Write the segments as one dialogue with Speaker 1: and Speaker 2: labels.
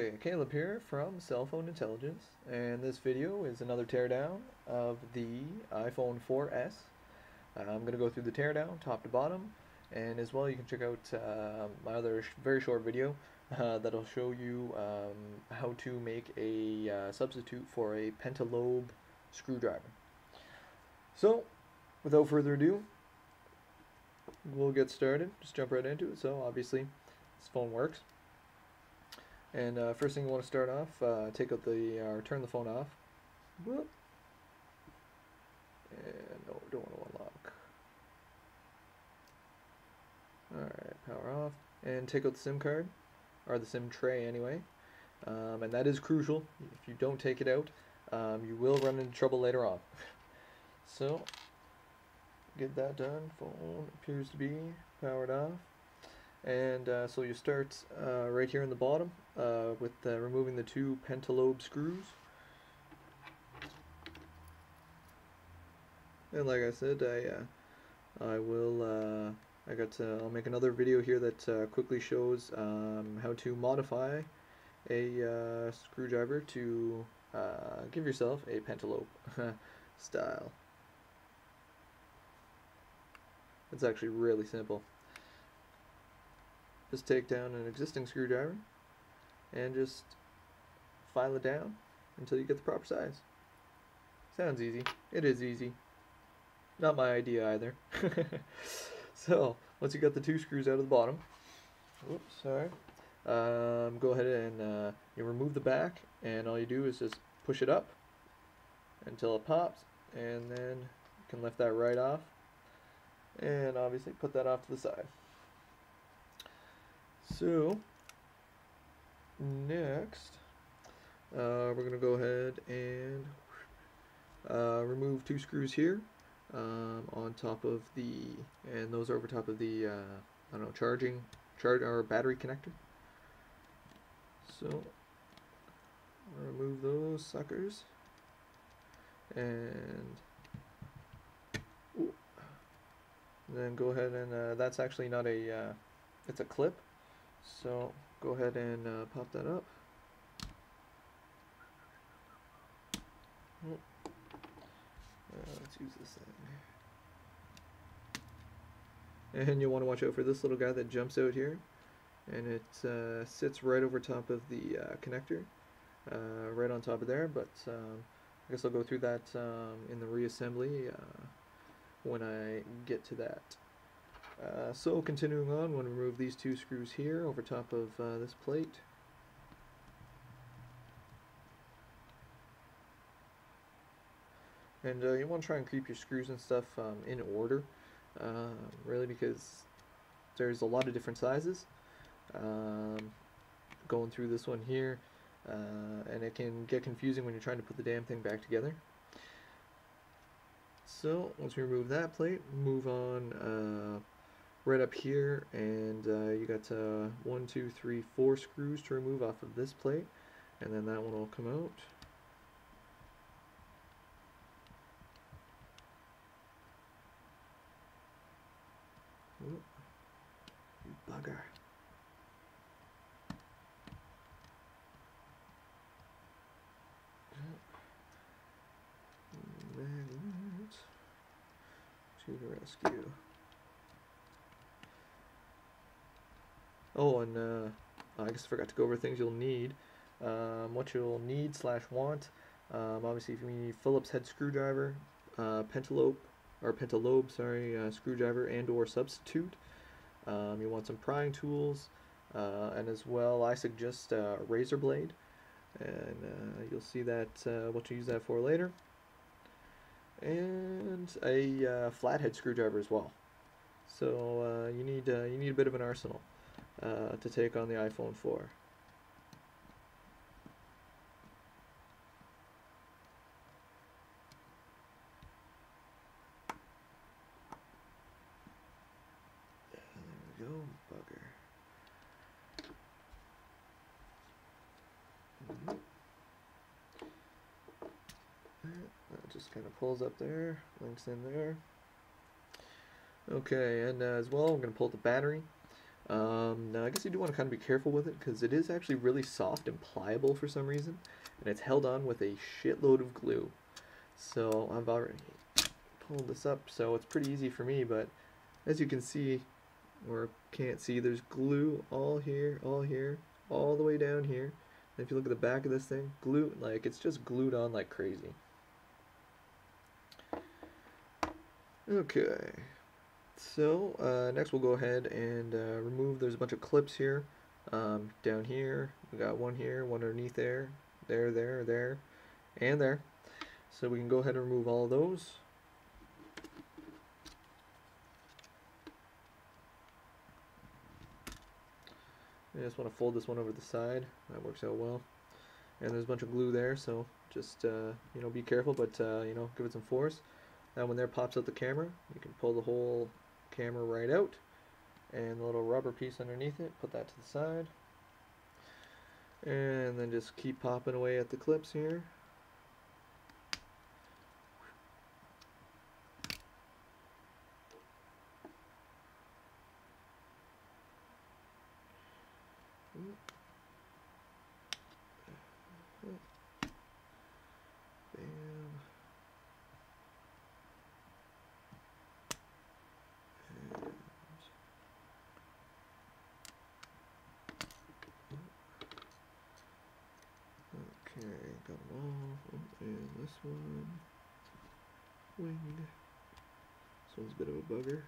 Speaker 1: Hey, Caleb here from Cell Phone Intelligence, and this video is another teardown of the iPhone 4S. I'm going to go through the teardown top to bottom, and as well you can check out my other very short video that'll show you how to make a substitute for a pentalobe screwdriver. So, without further ado, we'll get started. Just jump right into it. So obviously this phone works. And first thing you want to start off, take out or turn the phone off. Whoop. And no, we don't want to unlock. Alright, power off. And take out the SIM card, or the SIM tray anyway. And that is crucial. If you don't take it out, you will run into trouble later on. So, get that done. Phone appears to be powered off. And so you start right here in the bottom with removing the two pentalobe screws. And like I said, I'll make another video here that quickly shows how to modify a screwdriver to give yourself a pentalobe style. It's actually really simple. Just take down an existing screwdriver and just file it down until you get the proper size. Sounds easy. It is easy. Not my idea either. So, once you got the two screws out of the bottom, oops, sorry, go ahead and you remove the back, and all you do is just push it up until it pops, and then you can lift that right off, and obviously put that off to the side. So, next, we're going to go ahead and remove two screws here on top of and those are over top of the, I don't know, or battery connector. So, remove those suckers, and then go ahead and, that's actually not it's a clip. So go ahead and pop that up. Let's use this thing. And you'll want to watch out for this little guy that jumps out here, and it sits right over top of the connector, right on top of there. But I guess I'll go through that in the reassembly when I get to that. So continuing on, we'll remove these two screws here over top of this plate. And you want to try and keep your screws and stuff in order, really, because there's a lot of different sizes. Going through this one here, and it can get confusing when you're trying to put the damn thing back together. So once we remove that plate, move on right up here, and you got 1, 2, 3, 4 screws to remove off of this plate, and then that one will come out. Ooh, you bugger. Magnet to the rescue. Oh, and I guess I forgot to go over things you'll need. What you'll need / want. Obviously, if you need Phillips head screwdriver, pentalobe screwdriver and/or substitute. You want some prying tools, and as well, I suggest a razor blade, and you'll see that what you use that for later. And a flathead screwdriver as well. So you need a bit of an arsenal to take on the iPhone 4. There we go, bugger. That just kind of pulls up there, links in there. Okay, and as well, we're going to pull the battery. Now I guess you do want to kind of be careful with it because it is actually really soft and pliable for some reason, and it's held on with a shitload of glue. So I've already pulled this up, so it's pretty easy for me, but as you can see, or can't see, there's glue all here, all the way down here. And if you look at the back of this thing, glue, like it's just glued on like crazy. Okay, so next we'll go ahead and remove, there's a bunch of clips here, down here, we got one here, one underneath there, there, and there. So we can go ahead and remove all of those. I just want to fold this one over the side, that works out well. And there's a bunch of glue there, so just you know, be careful, but you know, give it some force. Now when there pops out the camera, you can pull the whole camera right out, and the little rubber piece underneath it, put that to the side, and then just keep popping away at the clips here. Okay, got them all. Oh, and this one, winged. This one's a bit of a bugger.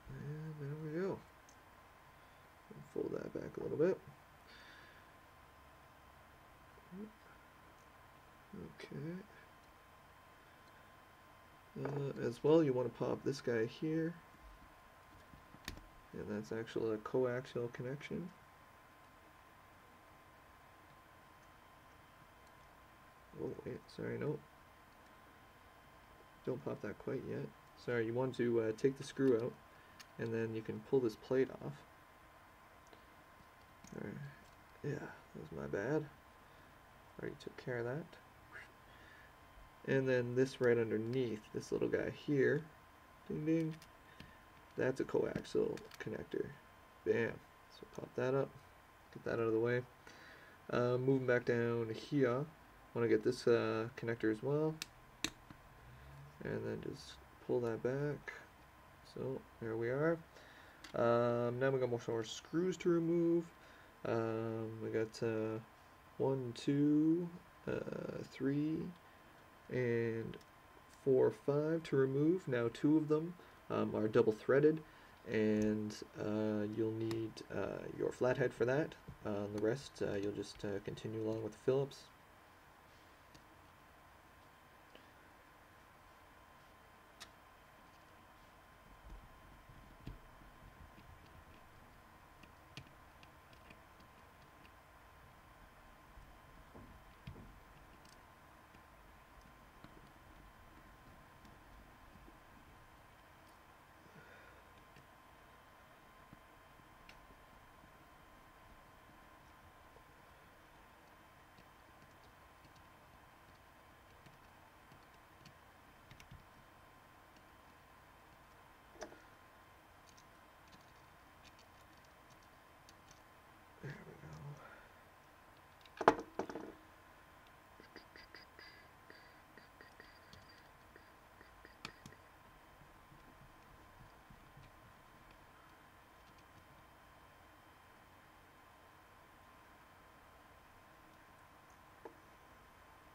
Speaker 1: And there we go. Fold that back a little bit. Okay. As well, you want to pop this guy here. And that's actually a coaxial connection. Oh wait, sorry, no. Don't pop that quite yet. Sorry, you want to take the screw out, and then you can pull this plate off. Alright, yeah, that was my bad. Already took care of that. And then this right underneath, this little guy here, ding ding, that's a coaxial connector. Bam. So pop that up, get that out of the way. Moving back down here, want to get this connector as well, and then just pull that back. So there we are. Now we got more screws to remove. We got 1, 2, 3, and 4, 5 to remove. Now 2 of them are double threaded, and you'll need your flathead for that. The rest you'll just continue along with the Phillips.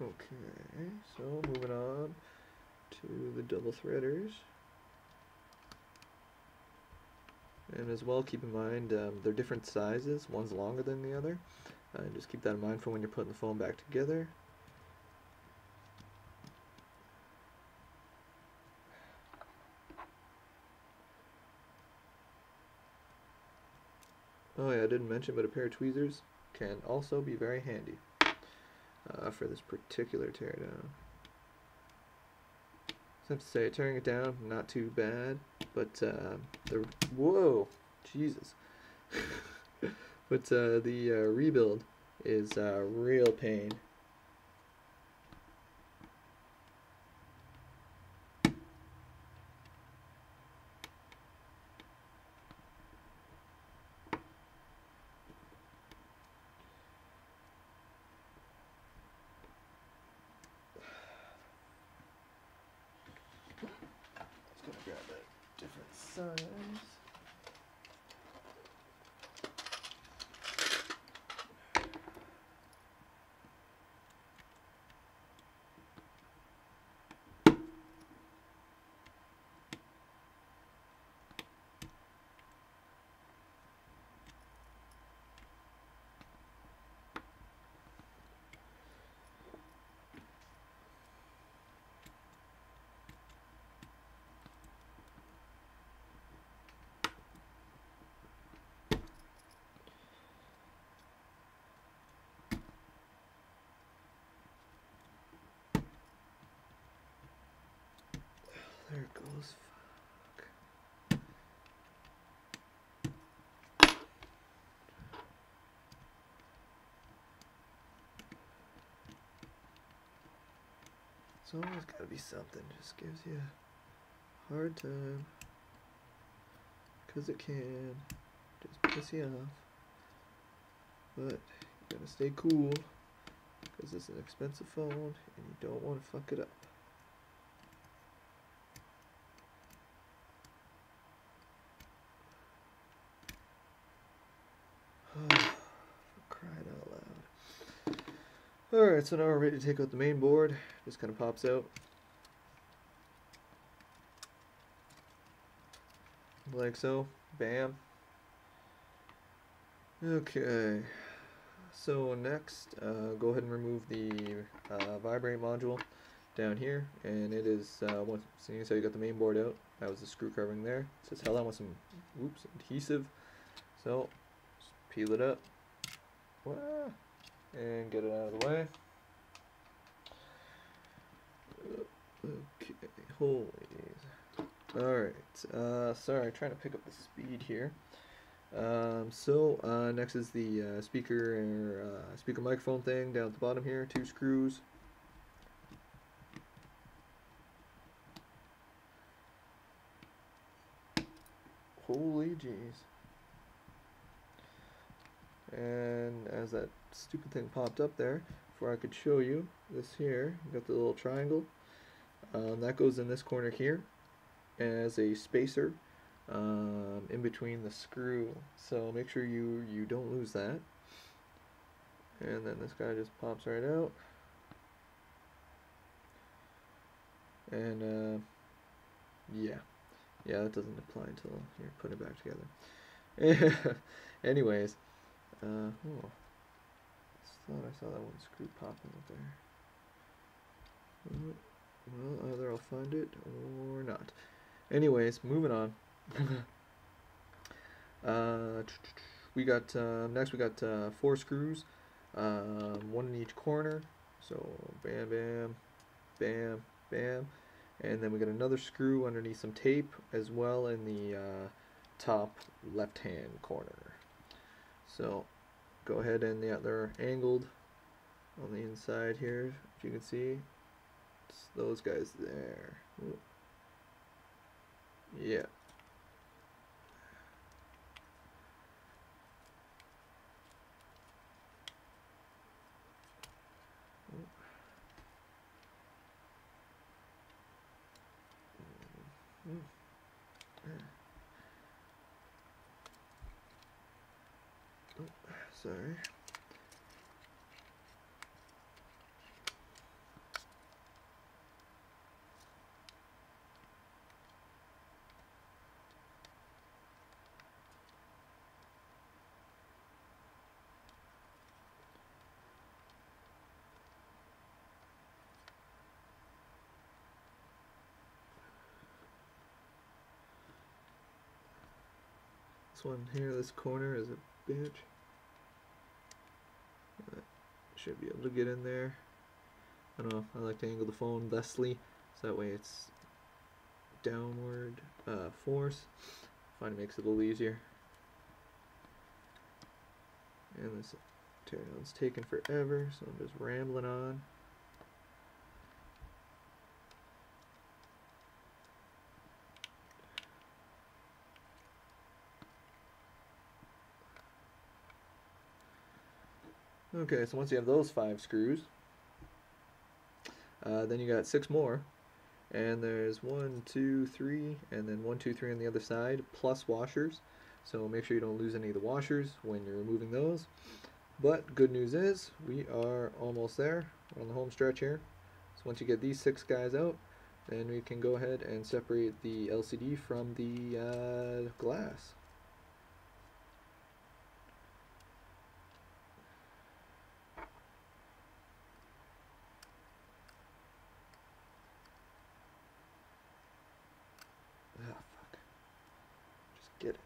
Speaker 1: Okay, so moving on to the double threaders. And as well, keep in mind they're different sizes. One's longer than the other. And just keep that in mind for when you're putting the foam back together. Oh yeah, I didn't mention, but a pair of tweezers can also be very handy for this particular teardown. I have to say, tearing it down, not too bad, but the whoa, Jesus, but the rebuild is a real pain. size. There it goes. Fuck. It's always gotta be something. Just gives you a hard time. 'Cause it can just piss you off. But you gotta stay cool. 'Cause it's an expensive phone and you don't want to fuck it up. For crying out loud. Alright, so now we're ready to take out the main board. Just kind of pops out. Like so. Bam. Okay. So next, go ahead and remove the vibrate module down here. And it is, seeing as how you got the main board out, that was the screw covering there. It says held on with some, adhesive. So, just peel it up. And get it out of the way. Okay, holy jeez. Alright, sorry, trying to pick up the speed here. Next is the speaker microphone thing down at the bottom here, 2 screws. Holy jeez. And as that stupid thing popped up there, before I could show you this here, you got the little triangle. That goes in this corner here as a spacer in between the screw. So make sure you don't lose that. And then this guy just pops right out. And yeah, that doesn't apply until you put it back together. Anyways, thought I saw that one screw popping up there. Well, either I'll find it or not. Anyways, moving on. Next we got 4 screws, 1 in each corner. So bam, bam, bam, bam, and then we got another screw underneath some tape as well in the top left-hand corner. So go ahead, and they're angled on the inside here, if you can see. It's those guys there. Ooh. Yeah. Oh, sorry. This one here, this corner is a bitch. Should be able to get in there. I don't know, I like to angle the phone thusly, so that way it's downward force. I find it makes it a little easier. And this teardown's taking forever, so I'm just rambling on. Okay, so once you have those 5 screws, then you got 6 more, and there's 1, 2, 3, and then 1, 2, 3 on the other side, plus washers. So make sure you don't lose any of the washers when you're removing those. But good news is we are almost there. We're on the home stretch here. So once you get these 6 guys out, then we can go ahead and separate the LCD from the glass. Ah, fuck. Just get it.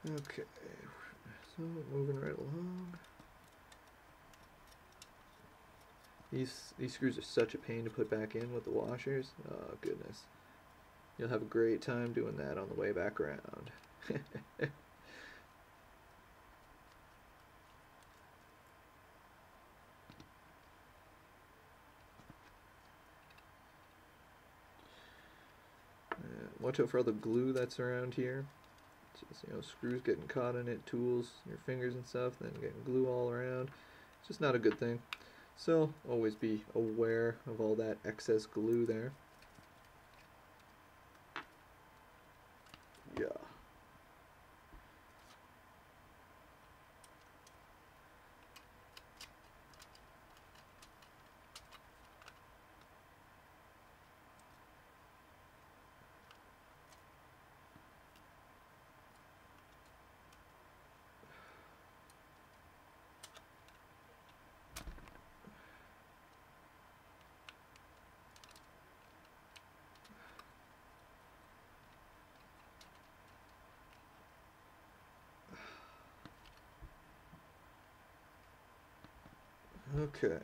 Speaker 1: Okay, so moving right along. These screws are such a pain to put back in with the washers. Oh goodness. You'll have a great time doing that on the way back around. Watch out for all the glue that's around here. Just, screws getting caught in it, tools, your fingers and stuff, then getting glue all around. It's just not a good thing. So always be aware of all that excess glue there. Yeah. Okay.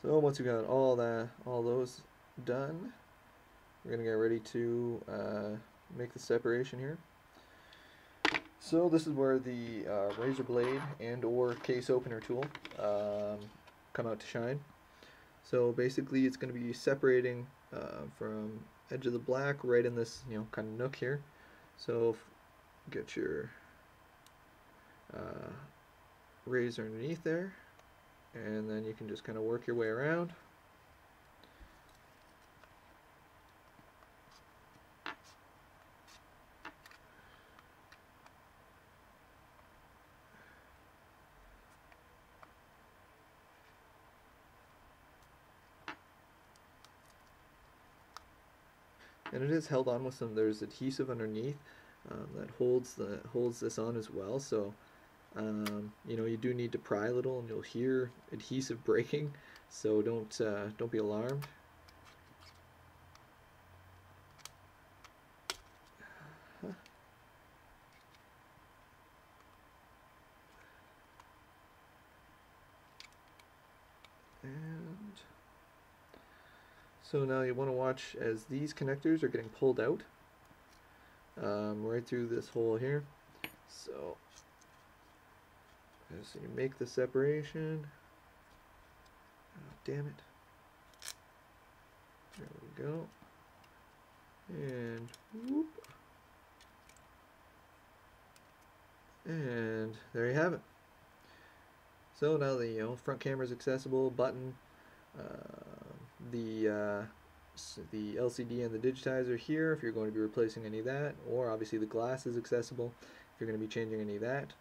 Speaker 1: So once we got all those done, we're gonna get ready to make the separation here. So this is where the razor blade and or case opener tool come out to shine. So basically it's going to be separating from edge of the black right in this kind of nook here. So get your razor underneath there, and then you can just kind of work your way around. And it is held on with there's adhesive underneath that holds this on as well. So you do need to pry a little, and you'll hear adhesive breaking. So don't be alarmed. And so now you want to watch as these connectors are getting pulled out right through this hole here. So you make the separation. Oh, damn it. There we go. And whoop. And there you have it. So now the front camera is accessible, button, the LCD and the digitizer here if you're going to be replacing any of that, or obviously the glass is accessible if you're going to be changing any of that.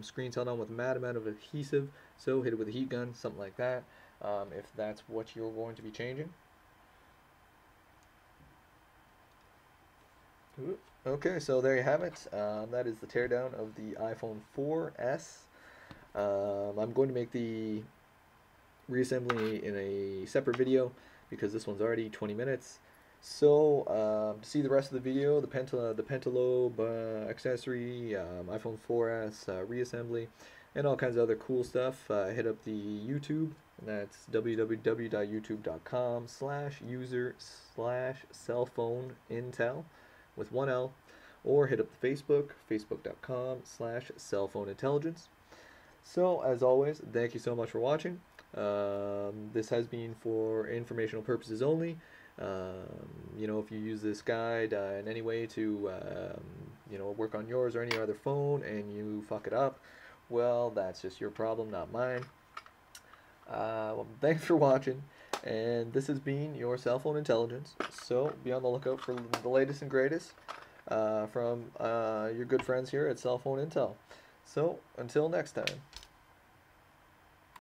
Speaker 1: Screen's held on with a mad amount of adhesive, so hit it with a heat gun, something like that, if that's what you're going to be changing. Okay, so there you have it. That is the teardown of the iPhone 4S. I'm going to make the reassembly in a separate video because this one's already 20 minutes. So to see the rest of the video, the Pentalobe accessory, iPhone 4S reassembly, and all kinds of other cool stuff, hit up the YouTube. And that's www.youtube.com/user/cellphoneintel with one L, or hit up the Facebook, facebook.com/cellphoneintelligence. So, as always, thank you so much for watching. This has been for informational purposes only. If you use this guide in any way to, work on yours or any other phone and you fuck it up, well, that's just your problem, not mine. Well, thanks for watching, and this has been your cell phone intelligence. So be on the lookout for the latest and greatest from your good friends here at Cell Phone Intel. So until next time.